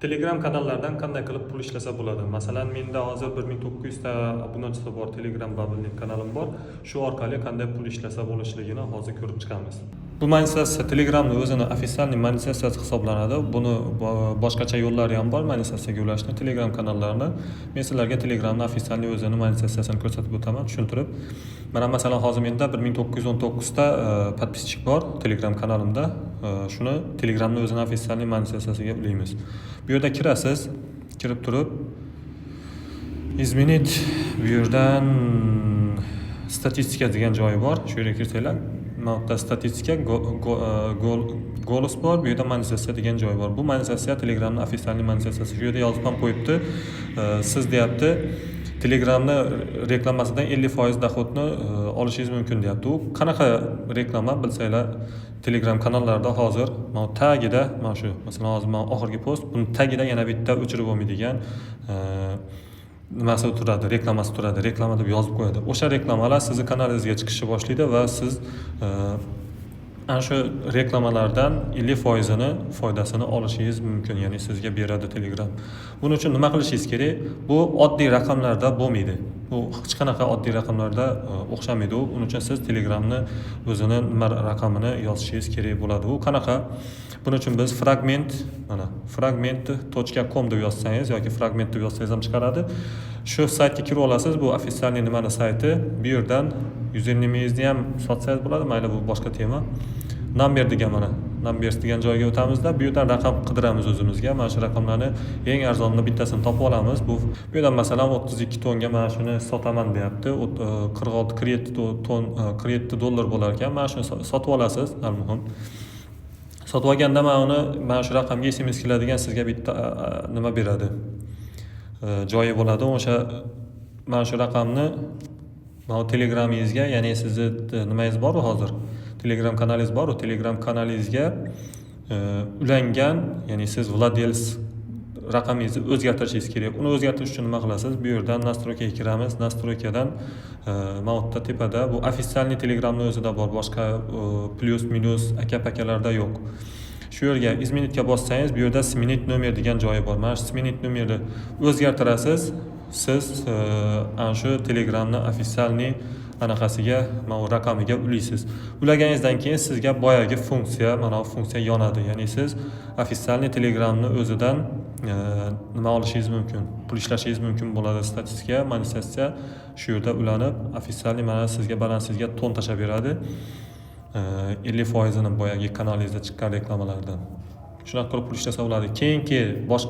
Telegram kanallardan qanday qilib pul ishlasa bo'ladi? Masalan, menda hozir 1900 ta obunachisi bor Telegram Bubble'ning kanalim bor. Shu orqali qanday pul ishlasa bo'lishligini hozir ko'rib chiqamiz. Bu monetizatsiya Telegramning o'zini ofitsial monetizatsiyasi hisoblanadi. Buni boshqacha yo'llari ham bor monetizatsiyaga ulashni. Telegram kanallarni men sizlarga Telegramning ofitsial o'zini monetizatsiyasini ko'rsatib o'taman, tushuntirib. Mana masalan, hozir menda 1919 ta podpischik bor Telegram kanalimda. Shuni Telegramning o'zini ofitsial monetizatsiyasiga ulaymiz. Bu yerda kirasiz, kirib turib izminit, bu yerdan statistika degan joyi bor. Shu yerga kirsanglar, mana bu statistika golus bor, bu yerda monetizatsiya degan joy bor. Bu monetizatsiya Telegramning ofitsial monetizatsiyasi. Shu yerda yozib ham qo'yibdi. Siz deyapti, Telegramni reklamasidan 50% dohodni olishingiz mumkin deyapti. U qanaqa reklama bilsanglar, Telegram kanallarida hozir mana tagida, mana shu, masalan, hozir mana oxirgi post, buni tagida yana bitta o'chirib bo'lmaydigan nimasi turadi, reklamasi turadi, reklama deb yozib qo'yadi. O'sha reklamalar sizning kanalingizga chiqishni boshlaydi va siz ana shu reklamalardan 50% ni foydasini olishingiz mumkin, ya'ni sizga beradi Telegram. Buning uchun nima qilishingiz kerak? Bu oddiy raqamlarda bo'lmaydi. Bu hech qanaqa oddiy raqamlarda o'xshamaydi u. Buning uchun siz Telegramni o'zini nima raqamini yozishingiz kerak bo'ladi. U qanaqa? Buning uchun biz fragment, mana fragment.com deb yozsangiz yoki fragment deb yozsangiz ham chiqaradi. Shu saytga kirib olasiz. Bu ofitsial nimani sayti. Bu yerdan usernamingizni ham sotsangiz bo'ladi, mayli bu boshqa tema. Number degan mana, numbers degan joyga o'tamizda, bu yerdan raqam qidiramiz o'zimizga. Mana shu raqamlarni eng arzonini bittasini topib olamiz. Bu yerdan masalan 32 tonga mana shuni sotaman deyapti. 46 krediy dollar bo'lar ekan. Mana shuni sotib olasiz, al-muhim. Sotib olganda mana shu raqamga SMS keladigan sizga bitta nima beradi. Joyi bo'ladi. O'sha mana shu raqamni mana Telegramingizga, ya'ni sizni nimangiz bor hozir? Telegram kanalingiz bor, Telegram kanalingizga ulangan, ya'ni siz vladels raqamingizni o'zgartirishingiz kerak. Uni o'zgartirish uchun nima qilasiz? Bu yerdan nastroykaga kiramiz. Nastroykadan mana bu tepada bu ofitsial Telegramning o'zida bor, boshqa plus minus aka-pakalarda yo'q. Shu yerga izminitga bossangiz, bu yerda sminit nomer degan joyi bor. Mana shu sminit nomerni o'zgartirasiz. Siz ana shu Telegramning ofitsial anaqasiga, mana bu raqamiga ulaysiz. Ulaganingizdan keyin sizga boyagi funksiya, mana bu funksiya yonadi. Ya'ni siz ofitsial Telegramni o'zidan nima olishingiz mumkin, pul ishlashingiz mumkin bo'ladi. Statistika, monetizatsiya shu yerda ulanib, ofitsial mana sizga balansingizga ton tashab beradi. 50% ni boyagi kanalingizda chiqqan reklamalardan. Shunaqa qilib pul ishlasa bo'ladi. Keyingi boshqa